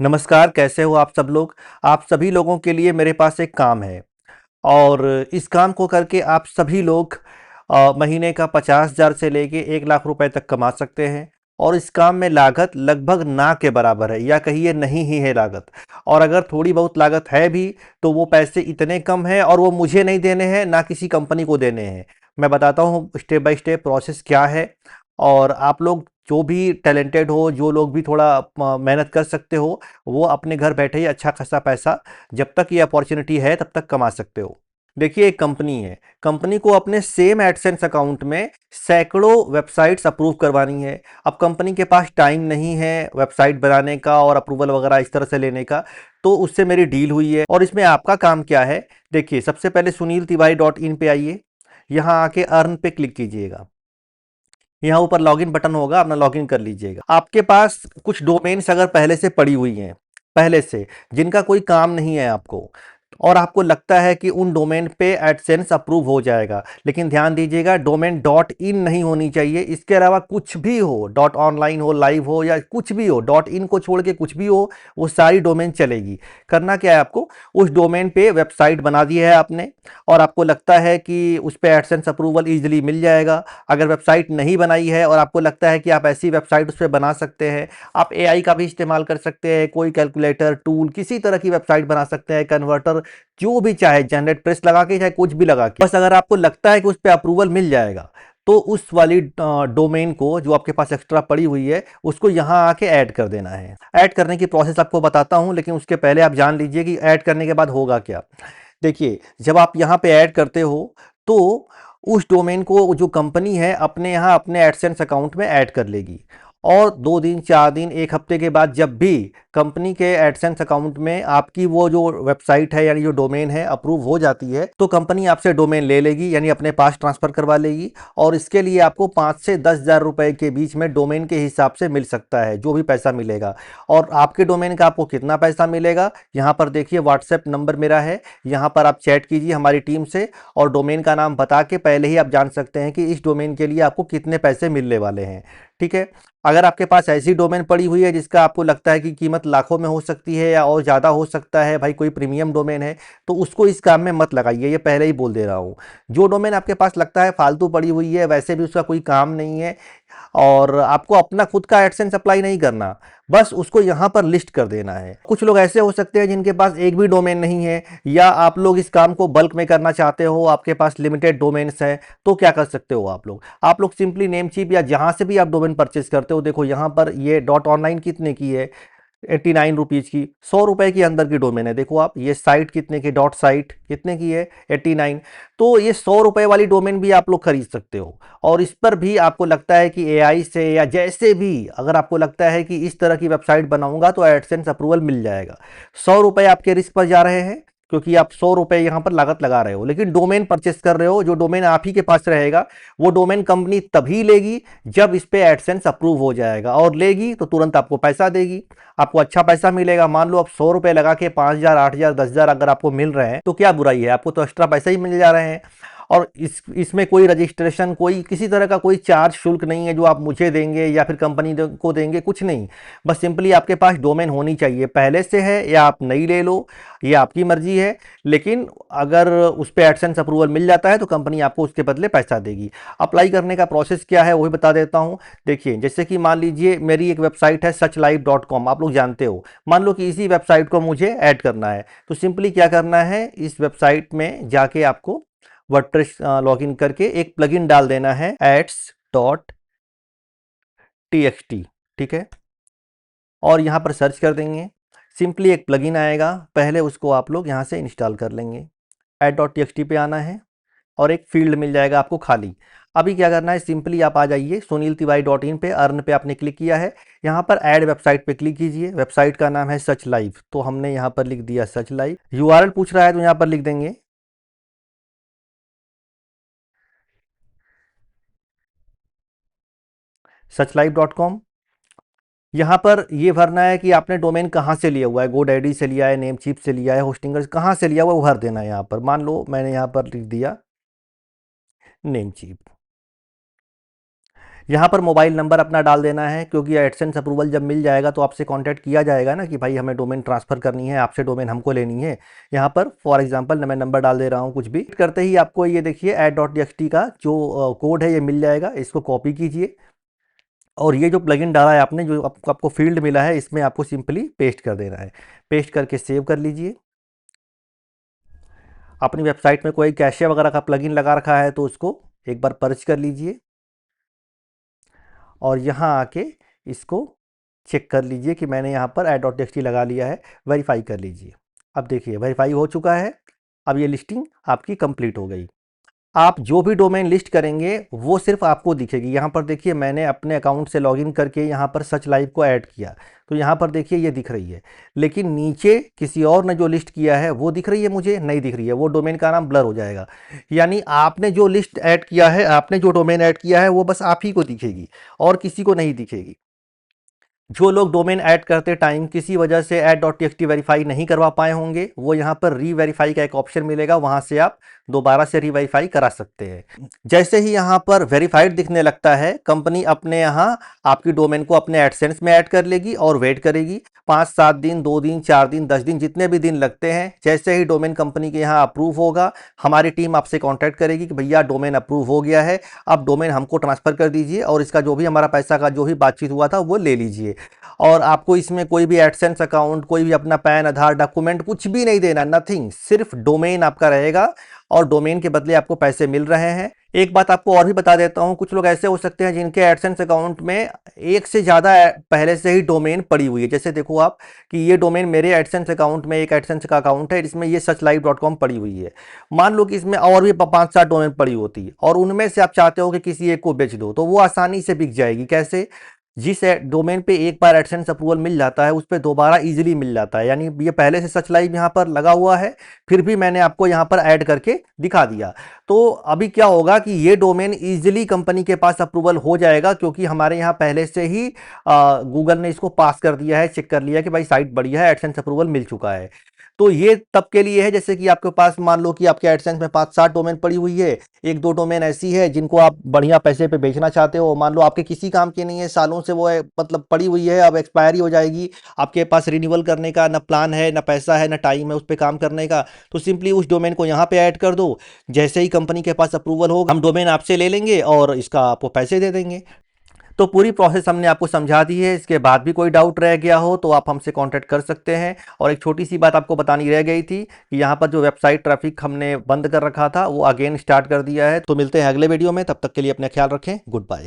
नमस्कार, कैसे हो आप सब लोग? आप सभी लोगों के लिए मेरे पास एक काम है और इस काम को करके आप सभी लोग महीने का 50,000 से लेके 1 लाख रुपए तक कमा सकते हैं। और इस काम में लागत लगभग ना के बराबर है, या कहिए नहीं ही है लागत। और अगर थोड़ी बहुत लागत है भी तो वो पैसे इतने कम हैं और वो मुझे नहीं देने हैं, ना किसी कंपनी को देने हैं। मैं बताता हूँ स्टेप बाय स्टेप प्रोसेस क्या है। और आप लोग जो भी टैलेंटेड हो, जो लोग भी थोड़ा मेहनत कर सकते हो, वो अपने घर बैठे ही अच्छा खासा पैसा, जब तक ये अपॉर्चुनिटी है तब तक कमा सकते हो। देखिए, एक कंपनी है, कंपनी को अपने सेम एडसेंस अकाउंट में सैकड़ों वेबसाइट्स अप्रूव करवानी है। अब कंपनी के पास टाइम नहीं है वेबसाइट बनाने का और अप्रूवल वगैरह इस तरह से लेने का, तो उससे मेरी डील हुई है। और इसमें आपका काम क्या है? देखिए, सबसे पहले suniltiwari.in पे आइए। यहाँ आके अर्न पे क्लिक कीजिएगा। यहाँ ऊपर लॉगिन बटन होगा, अपना लॉगिन कर लीजिएगा। आपके पास कुछ डोमेन्स अगर पहले से पड़ी हुई हैं, पहले से, जिनका कोई काम नहीं है आपको, और आपको लगता है कि उन डोमेन पे एडसेंस अप्रूव हो जाएगा, लेकिन ध्यान दीजिएगा, डोमेन डॉट इन नहीं होनी चाहिए। इसके अलावा कुछ भी हो, डॉट ऑनलाइन हो, लाइव हो, या कुछ भी हो, डॉट इन को छोड़ के कुछ भी हो, वो सारी डोमेन चलेगी। करना क्या है आपको? उस डोमेन पे वेबसाइट बना दी है आपने, और आपको लगता है कि उस पर एडसेंस अप्रूवल ईजिली मिल जाएगा। अगर वेबसाइट नहीं बनाई है और आपको लगता है कि आप ऐसी वेबसाइट उस पर बना सकते हैं, आप एआई का भी इस्तेमाल कर सकते हैं, कोई कैलकुलेटर टूल, किसी तरह की वेबसाइट बना सकते हैं, कन्वर्टर, जो भी चाहे, जनरेट प्रेस लगा के, चाहे कुछ भी लगा के, बस अगर आपको लगता है कि उस पर अप्रूवल मिल जाएगा, तो उस वाली डोमेन को, जो आपके पास एक्स्ट्रा पड़ी हुई है, उसको यहाँ आके ऐड कर देना है। ऐड करने की प्रोसेस आपको बताता हूँ, लेकिन उसके पहले आप जान लीजिए कि ऐड करने के बाद होगा क्या। देखिए, जब आप यहाँ पे ऐड करते हो, तो उस डोमेन को जो कंपनी है अपने यहाँ अपने एडसेंस अकाउंट में ऐड कर लेगी। और 2 दिन, 4 दिन, 1 हफ्ते के बाद जब भी कंपनी के एडसेंस अकाउंट में आपकी वो जो वेबसाइट है, यानी जो डोमेन है, अप्रूव हो जाती है, तो कंपनी आपसे डोमेन ले लेगी, यानी अपने पास ट्रांसफर करवा लेगी। और इसके लिए आपको 5 से 10 हज़ार रुपए के बीच में डोमेन के हिसाब से मिल सकता है, जो भी पैसा मिलेगा। और आपके डोमेन का आपको कितना पैसा मिलेगा, यहाँ पर देखिए, व्हाट्सएप नंबर मेरा है, यहाँ पर आप चैट कीजिए हमारी टीम से, और डोमेन का नाम बता के पहले ही आप जान सकते हैं कि इस डोमेन के लिए आपको कितने पैसे मिलने वाले हैं। ठीक है? अगर आपके पास ऐसी डोमेन पड़ी हुई है जिसका आपको लगता है कि कीमत लाखों में हो सकती है या और ज़्यादा हो सकता है, भाई कोई प्रीमियम डोमेन है, तो उसको इस काम में मत लगाइए, ये पहले ही बोल दे रहा हूँ। जो डोमेन आपके पास लगता है फालतू पड़ी हुई है, वैसे भी उसका कोई काम नहीं है, और आपको अपना खुद का एडसेंस अप्लाई नहीं करना, बस उसको यहाँ पर लिस्ट कर देना है। कुछ लोग ऐसे हो सकते हैं जिनके पास एक भी डोमेन नहीं है, या आप लोग इस काम को बल्क में करना चाहते हो, आपके पास लिमिटेड डोमेन्स हैं, तो क्या कर सकते हो आप लोग सिंपली नेमचीप या जहाँ से भी आप डोमेन परचेज करते हो, देखो यहाँ पर ये डॉट ऑनलाइन कितने की है, 89 रुपीज़ की, 100 रुपए के अंदर की डोमेन है। देखो आप, ये साइट कितने की, डॉट साइट कितने की है, 89। तो ये 100 रुपए वाली डोमेन भी आप लोग खरीद सकते हो। और इस पर भी आपको लगता है कि एआई से या जैसे भी, अगर आपको लगता है कि इस तरह की वेबसाइट बनाऊंगा तो एडसेंस अप्रूवल मिल जाएगा। 100 रुपए आपके रिस्क पर जा रहे हैं, क्योंकि आप 100 रुपए यहाँ पर लागत लगा रहे हो, लेकिन डोमेन परचेस कर रहे हो, जो डोमेन आप ही के पास रहेगा, वो डोमेन कंपनी तभी लेगी जब इस पे एडसेंस अप्रूव हो जाएगा, और लेगी तो तुरंत आपको पैसा देगी, आपको अच्छा पैसा मिलेगा। मान लो आप 100 रुपए लगा के 5,000, 8,000, 10,000 अगर आपको मिल रहे हैं, तो क्या बुराई है, आपको तो एक्स्ट्रा पैसा ही मिल जा रहे हैं। और इसमें कोई रजिस्ट्रेशन, कोई किसी तरह का कोई चार्ज शुल्क नहीं है जो आप मुझे देंगे या फिर कंपनी को देंगे, कुछ नहीं। बस सिंपली आपके पास डोमेन होनी चाहिए, पहले से है या आप नई ले लो, ये आपकी मर्जी है। लेकिन अगर उस पर एडसेंस अप्रूवल मिल जाता है तो कंपनी आपको उसके बदले पैसा देगी। अप्लाई करने का प्रोसेस क्या है वही बता देता हूँ। देखिए, जैसे कि मान लीजिए मेरी एक वेबसाइट है suchlife.com, आप लोग जानते हो। मान लो कि इसी वेबसाइट को मुझे ऐड करना है, तो सिंपली क्या करना है, इस वेबसाइट में जाके आपको वर्डप्रेस लॉगिन करके एक प्लगइन डाल देना है, ads.txt। ठीक है? और यहाँ पर सर्च कर देंगे, सिंपली एक प्लगइन आएगा, पहले उसको आप लोग यहाँ से इंस्टॉल कर लेंगे। add.txt पे आना है, और एक फील्ड मिल जाएगा आपको खाली। अभी क्या करना है, सिंपली आप आ जाइए suniltiwari.in पे, अर्न पे आपने क्लिक किया है, यहाँ पर ऐड वेबसाइट पे क्लिक कीजिए। वेबसाइट का नाम है सच लाइव, तो हमने यहाँ पर लिख दिया सच लाइव। यूआरएल पूछ रहा है तो यहाँ पर लिख देंगे suchlife.com। यहाँ पर ये भरना है कि आपने डोमेन कहाँ से लिया हुआ है, गोडैडी से लिया है, नेमचीप से लिया है, होस्टिंगर से, कहाँ से लिया हुआ है वो भर देना है। यहाँ पर मान लो मैंने यहाँ पर लिख दिया नेमचीप। यहाँ पर मोबाइल नंबर अपना डाल देना है, क्योंकि एडसेंस अप्रूवल जब मिल जाएगा तो आपसे कांटेक्ट किया जाएगा ना कि भाई हमें डोमेन ट्रांसफ़र करनी है, आपसे डोमेन हमको लेनी है। यहाँ पर फॉर एग्जांपल मैं नंबर डाल दे रहा हूँ, कुछ भी करते ही आपको ये देखिए add.txt का जो कोड है ये मिल जाएगा। इसको कॉपी कीजिए और ये जो प्लगइन डाला है आपने, जो आपको फील्ड मिला है, इसमें आपको सिंपली पेस्ट कर देना है। पेस्ट करके सेव कर लीजिए। अपनी वेबसाइट में कोई कैशे वगैरह का प्लगइन लगा रखा है तो उसको एक बार पर्च कर लीजिए और यहाँ आके इसको चेक कर लीजिए कि मैंने यहाँ पर add.txt लगा लिया है। वेरीफाई कर लीजिए। अब देखिए वेरीफाई हो चुका है। अब ये लिस्टिंग आपकी कंप्लीट हो गई। आप जो भी डोमेन लिस्ट करेंगे वो सिर्फ आपको दिखेगी। यहाँ पर देखिए मैंने अपने अकाउंट से लॉगिन करके यहाँ पर सच लाइव को ऐड किया, तो यहाँ पर देखिए ये दिख रही है। लेकिन नीचे किसी और ने जो लिस्ट किया है वो दिख रही है, मुझे नहीं दिख रही है। वो डोमेन का नाम ब्लर हो जाएगा। यानी आपने जो लिस्ट ऐड किया है, आपने जो डोमेन ऐड किया है वो बस आप ही को दिखेगी और किसी को नहीं दिखेगी। जो लोग डोमेन ऐड करते टाइम किसी वजह से add.txt वेरीफाई नहीं करवा पाए होंगे, वो यहाँ पर री वेरीफाई का एक ऑप्शन मिलेगा, वहां से आप दोबारा से री वेरीफाई करा सकते हैं। जैसे ही यहाँ पर वेरीफाइड दिखने लगता है, कंपनी अपने यहाँ आपकी डोमेन को अपने एडसेंस में ऐड कर लेगी और वेट करेगी 5-7 दिन, 2 दिन, 4 दिन, 10 दिन, जितने भी दिन लगते हैं। जैसे ही डोमेन कंपनी के यहाँ अप्रूव होगा, हमारी टीम आपसे कॉन्टैक्ट करेगी कि भैया डोमेन अप्रूव हो गया है, अब डोमेन हमको ट्रांसफर कर दीजिए और इसका जो भी हमारा पैसा का जो भी बातचीत हुआ था वो ले लीजिए। और आपको इसमें कोई भी एडसेंस अकाउंट, कोई भी अपना पैन, आधार, डॉक्यूमेंट कुछ भी नहीं देना, नथिंग। सिर्फ डोमेन आपका रहेगा और डोमेन के बदले आपको पैसे मिल रहे हैं। एक बात आपको और भी बता देता हूं, कुछ लोग ऐसे हो सकते हैं जिनके एडसेंस अकाउंट में एक से ज़्यादा पहले से ही डोमेन पड़ी हुई है। जैसे देखो आप कि ये डोमेन मेरे एडसेंस अकाउंट में, एक एडसेंस का अकाउंट है जिसमें ये sachlive.com पड़ी हुई है। मान लो कि इसमें और भी 5-7 डोमेन पड़ी होती है और उनमें से आप चाहते हो कि किसी एक को बेच दो, तो वो आसानी से बिक जाएगी। कैसे? जिस डोमेन पे एक बार एडसेंस अप्रूवल मिल जाता है उस पर दोबारा इजीली मिल जाता है। यानी ये पहले से सच लाइव यहाँ पर लगा हुआ है, फिर भी मैंने आपको यहाँ पर ऐड करके दिखा दिया। तो अभी क्या होगा कि ये डोमेन इजीली कंपनी के पास अप्रूवल हो जाएगा, क्योंकि हमारे यहाँ पहले से ही गूगल ने इसको पास कर दिया है, चेक कर लिया कि भाई साइट बढ़िया है, एडसेंस अप्रूवल मिल चुका है। तो ये तब के लिए है जैसे कि आपके पास मान लो कि आपके एडसेंस में 5-7 डोमेन पड़ी हुई है, 1-2 डोमेन ऐसी है जिनको आप बढ़िया पैसे पे बेचना चाहते हो। मान लो आपके किसी काम की नहीं है, सालों से वो है, मतलब पड़ी हुई है, अब एक्सपायरी हो जाएगी, आपके पास रिन्यूअल करने का ना प्लान है, ना पैसा है, ना टाइम है उस पर काम करने का, तो सिंपली उस डोमेन को यहाँ पे ऐड कर दो। जैसे ही कंपनी के पास अप्रूवल हो, हम डोमेन आपसे ले लेंगे और इसका आपको पैसे दे देंगे। तो पूरी प्रोसेस हमने आपको समझा दी है। इसके बाद भी कोई डाउट रह गया हो तो आप हमसे कांटेक्ट कर सकते हैं। और एक छोटी सी बात आपको बतानी रह गई थी कि यहाँ पर जो वेबसाइट ट्रैफिक हमने बंद कर रखा था वो अगेन स्टार्ट कर दिया है। तो मिलते हैं अगले वीडियो में, तब तक के लिए अपना ख्याल रखें। Good bye.